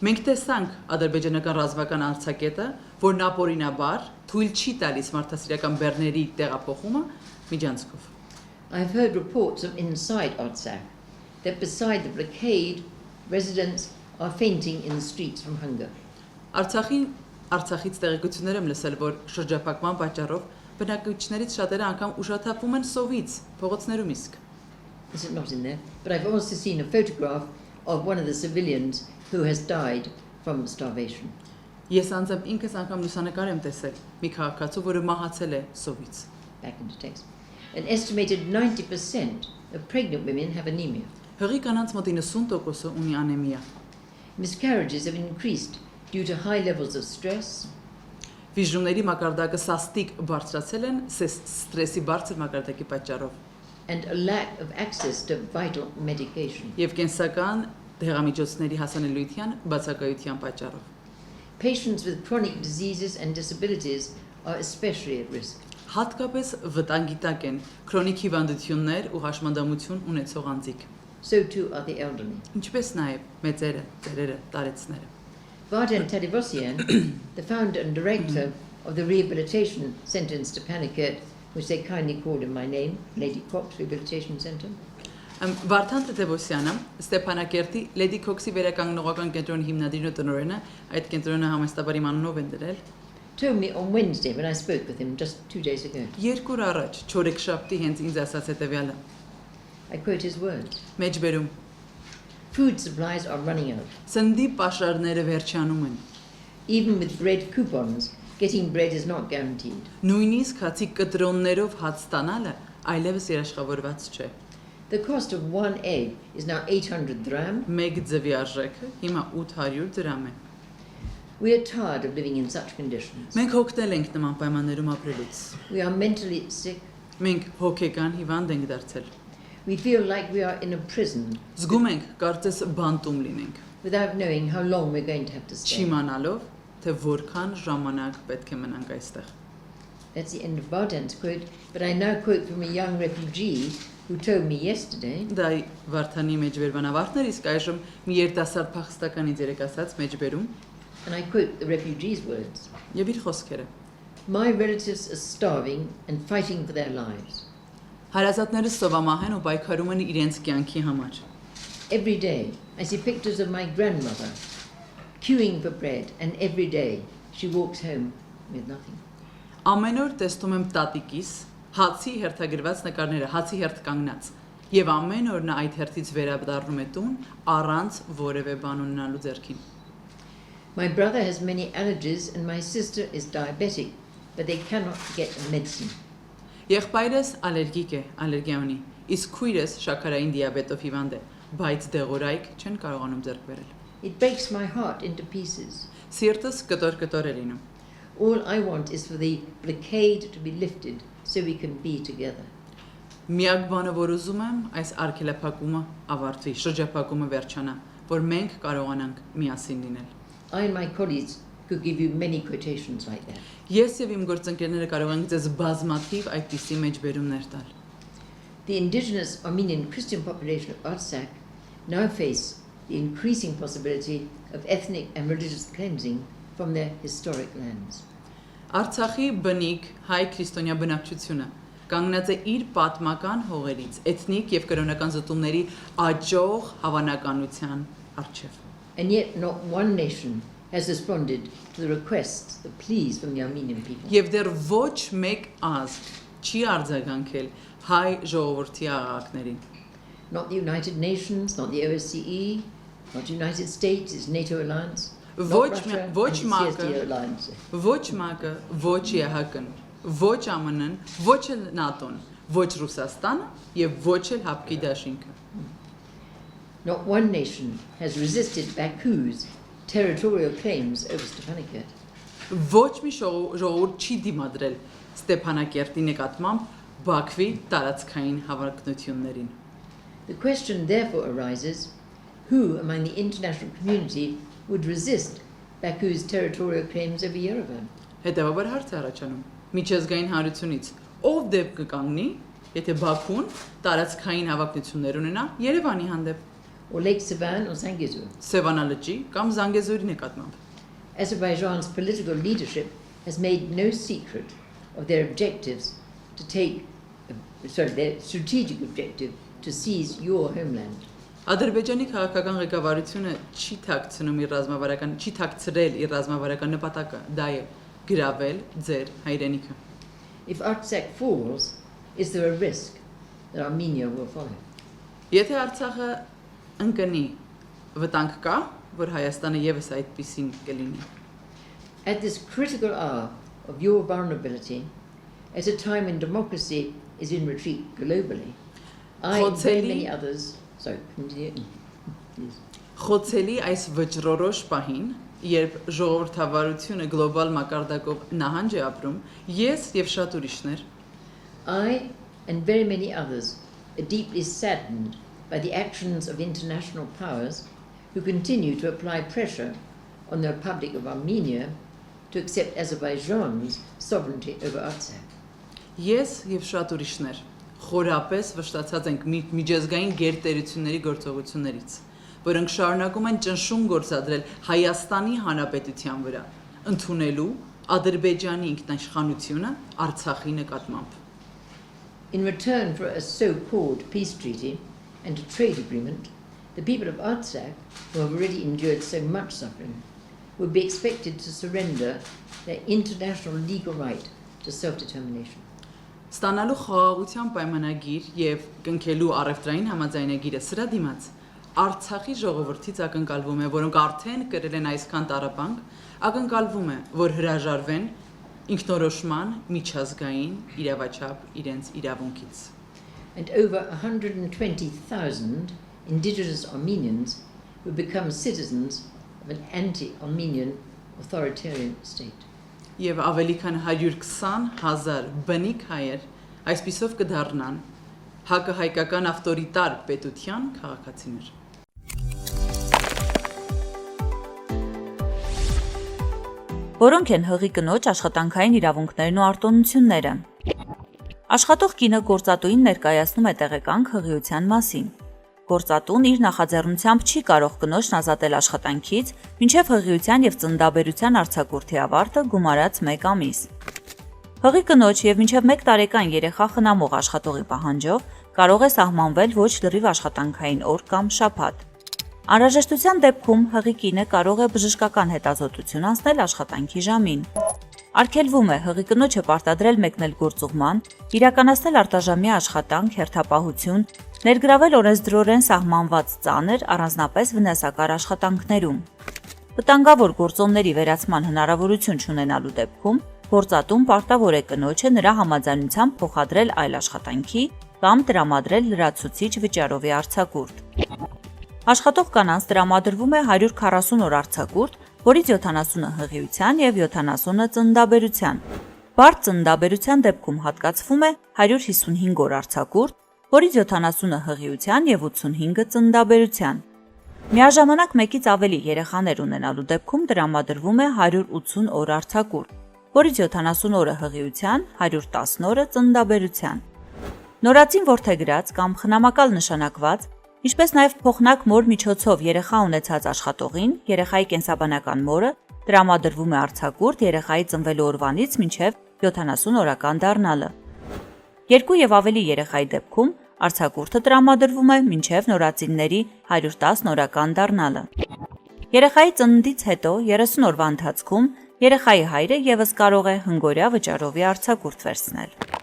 Մենք տեսանք ադրբեջանական ռազմական արձակետը, որ ապօրինաբար թույլ չի տալիս մարդասիրական բեռների տեղափոխումը միջանցքով։ I've heard reports of inside Artsakh that beside the blockade, residents are fainting in the streets from hunger. Արցախից տեղեկություններ եմ լսել, որ շրջափակման պատճառով բնակիչներից շատերը անգամ ուշաթափվում են սովից, փողոցներում իսկ։ This is not in there, but I've also seen a photograph of one of the civilians who has died from starvation. Ես անձամբ ինքս անգամ լուսանկար եմ տեսել մի քաղաքացու, որը մահացել է սովից։ Back into text. An estimated 90% of pregnant women have anemia. Հղի կանանց մոտ 90%-ը ունի անեմիա։ Miscarriages have increased due to high levels of stress. Վիժումների մակարդակը սաստիկ բարձրացել են ստրեսի բարձր մակարդակի պատճառով։ And a lack of access to vital medication. Եվ կենսական դեղամիջոցների հասանելիության բացակայության պատճառով։ Patients with chronic diseases and disabilities are especially at risk. Հատկապես վտանգի տակ են քրոնիկ հիվանդություններ ու հաշմանդամություն ունեցող անձիկ։ So too are the elderly. Ինչպես նաև մեծերը, ծերերը, տարեցները։ Vardan Tadevosyan, the founder and director of the rehabilitation center in Stepanakert, which they kindly called in my name, Lady Cox Rehabilitation Center. Վարդան Տետևոսյանը Ստեփանակերտի Լեդի Քոքսի վերականգնողական կենտրոնի հիմնադիրն ու տնօրենը, այդ կենտրոնը համեստաբար իմ անունով են դրել, told me on Wednesday when I spoke with him just 2 days ago. Երկու օր առաջ չորեքշաբթի հենց ինձ ասաց հետևյալը։ I quote his words. Մեջբերում Food supplies are running out. Սնդի պաշարները վերջանում են։ Even with bread coupons, getting bread is not guaranteed. Նույնիսկ հացի կտրոններով հաց ստանալը այլևս երաշխավորված չէ։ The cost of one egg is now 800 dirham. Մեկ ձվի արժեքը հիմա 800 դրամ է։ We are tired of living in such conditions. Մենք հոգնել ենք նման պայմաններում ապրելուց։ We are mentally sick. Մենք հոգեկան հիվանդ ենք դարձել։ We feel like we are in a prison. Զգում ենք կարծես բանտում լինենք։ Without knowing how long we're going to have to stay. Չիմանալով, թե որքան ժամանակ պետք է մնանք այստեղ։ That's the end of Vardan's quote, but I now quote from a young refugee who told me yesterday. Դա Վարդանի մեջբերման ավարտներ, իսկ այժմ մի երիտասարդ փախստականից երեկասած մեջբերում։ And I quote the refugee's words. Եվ իր խոսքերը։ My relatives are starving and fighting for their lives. Հարազատներս սովամահ են ու պայքարում են իրենց կյանքի համար։ Every day I see pictures of my grandmother queuing for bread, and every day she walks home with nothing. Ամեն օր տեսնում եմ տատիկիս հացի հերթագրված նկարները, հացի հերթ կանգնած, եւ ամեն օր նա այդ հերթից վերադառնում է տուն առանց որևէ բան ունենալու ձեռքին։ My brother has many allergies and my sister is diabetic, but they cannot get medicine. Եղբայրս ալերգիկ է, ալերգիա ունի, իսկ քույրս շաքարային դիաբետով հիվանդ է, բայց դեղորայք չեն կարողանում ձեռք բերել։ It breaks my heart into pieces. Սիրտս կտոր է լինում։ All I want is for the blockade to be lifted so we can be together. Միակ բանը, որ ուզում եմ, այս արգելափակումը ավարտվի, շրջափակումը վերջանա, որ մենք կարողանանք միասին լինել։ I and my colleagues could give you many quotations like that. Ես եւ իմ գործընկերները կարող ենք ձեզ բազմաթիվ այդպիսի մեջբերումներ տալ։ The indigenous Armenian Christian population of Artsakh now face the increasing possibility of ethnic and religious cleansing from their historic lands. Արցախի բնիկ հայ քրիստոնյա բնակչությունը կանգնած է իր պատմական հողերից, էթնիկ եւ կրոնական զտումների աճող հավանականության առջև։ And yet not one nation has responded to the requests, the pleas from the Armenian people. Եվ դեռ ոչ մեկ ազգ չի արձագանքել հայ ժողովրդի աղաղակներին։ Not the United Nations, not the OSCE, not the United States, its NATO alliance, not Russia, and the CSTO alliance. Ոչ ՄԱԿ-ը, ոչ ԵՀԿ-ն, ոչ ԱՄՆ-ն, ոչ էլ ՆԱՏՕ-ն, ոչ Ռուսաստանը եւ ոչ էլ Հապկի դաշինքը։ Not one nation has resisted Baku's territorial claims over Stepanakert. Ոչ մի ժողովուրդ չի դիմադրել Ստեփանակերտի նկատմամբ Բաքվի տարածքային հավակնություններին։ The question therefore arises, who among the international community would resist Baku's territorial claims over Yerevan? Հետևաբար հարց է առաջանում. Միջազգային հանրությունից ով դեպ կկանգնի, եթե Բաքուն տարածքային հավակնություններ ունենա Երևանի հանդեպ։ or Lake Sevan or Zangezur. Սևանալճի կամ Զանգեզուրի նկատմամբ։ Azerbaijan's political leadership has made no secret of their objectives to take, their strategic objective to seize your homeland. Ադրբեջանի քաղաքական ղեկավարությունը չի թաքցրել իր ռազմավարական նպատակը, դա է գրավել ձեր հայրենիքը։ If Artsakh falls, is there a risk that Armenia will follow? Եթե Արցախը ընկնի, վտանգ կա, որ Հայաստանը եւս այդպիսին կլինի։ At this critical hour of your vulnerability, at a time when democracy is in retreat globally, I and very many others, Խոցելի այս վճռորոշ պահին, երբ ժողովրդավարությունը գլոբալ մակարդակով նահանջ է ապրում, ես եւ շատ ուրիշներ, I and very many others are deeply saddened by the actions of international powers who continue to apply pressure on the Republic of Armenia to accept Azerbaijan's sovereignty over Artsakh. Ես եւ շատ ուրիշներ խորապես վշտացած ենք միջազգային գերտերությունների գործողություններից, որոնք շարունակում են ճնշում գործադրել Հայաստանի Հանրապետության վրա, ընդունելու Ադրբեջանի ինքնաիշխանությունը Արցախի նկատմամբ։ In return for a so-called peace treaty and a trade agreement, the people of Artsakh, who have already endured so much suffering, would be expected to surrender their international legal right to self-determination. Ստանալու խաղաղության պայմանագիր եւ կնքելու առևտրային համաձայնագիրը սրա դիմաց Արցախի ժողովրդից ակնկալվում է, որոնք արդեն կրել են այսքան տառապանք, ակնկալվում է, որ հրաժարվեն ինքնորոշման միջազգային իրավաչափ իրենց իրավունքից։ And over 120,000 indigenous Armenians will become citizens of an anti-Armenian authoritarian state. Եվ ավելի քան 120,000 բնիկ հայեր այսպիսով կդառնան հակահայկական ավտորիտար պետության քաղաքացիներ։ Որոնք են հղի կնոջ աշխատանքային իրավունքներն ու արտոնությունները։ Աշխատող կինը գործատուին ներկայացնում է տեղեկանք հղիության մասին։ Գործատուն իր նախաձեռնությամբ չի կարող կնոջն ազատել աշխատանքից, մինչև հղիության եւ ծննդաբերության արձակուրդի ավարտը գումարած 1 ամիս։ Հղի կնոջ եւ մինչև 1 տարեկան երեխա խնամող աշխատողի պահանջով կարող է սահմանվել ոչ լրիվ աշխատանքային օր կամ շաբաթ։ Անհրաժեշտության դեպքում հղի կինը կարող է բժշկական հետազոտություն անցնել աշխատանքի ժամին։ Արգելվում է հղի կնոջը պարտադրել մեկնել գործուղման, իրականացնել արտաժամյա աշխատանք, հերթապահություն, ներգրավել օրենսդրորեն սահմանված ծանր, առանձնապես վնասակար աշխատանքներում։ Վտանգավոր գործոնների վերացման հնարավորություն չունենալու դեպքում գործատուն պարտավոր է կնոջը նրա համաձայնությամբ փոխադրել այլ աշխատանքի կամ տրամադրել լրացուցիչ վճարովի արձակուրդ։ Աշխատող կանանց տրամադրվում է 140 օր արձակուրդ, որից 70-ը հղիության եւ 70-ը ծննդաբերության։ Բարդ ծննդաբերության դեպքում հատկացվում է 155 օր արձակուրդ, որից 70-ը հղիության եւ 85-ը ծննդաբերության։ Միաժամանակ մեկից ավելի երեխաներ ունենալու դեպքում տրամադրվում է 180 օր արձակուրդ, որից 70 օրը հղիության, 110 օրը ծննդաբերության։ Նորածին որդեգրած կամ խնամակալ նշանակված, ինչպես նաև փոխնակ մոր միջոցով երեխա ունեցած աշխատողին, երեխայի կենսաբանական մորը տրամադրվում է արձակուրդ երեխայի ծնվելու օրվանից մինչև 70 օրական դառնալը։ 2 եւ ավելի երեխայի դեպքում արձակուրդը տրամադրվում է մինչև նորածինների 110 օրական դառնալը։ Երեխայի ծննդից հետո 30 օրվա ընթացքում երեխայի հայրը եւս կարող է հնգօրյա վճարովի արձակուրդ վերցնել։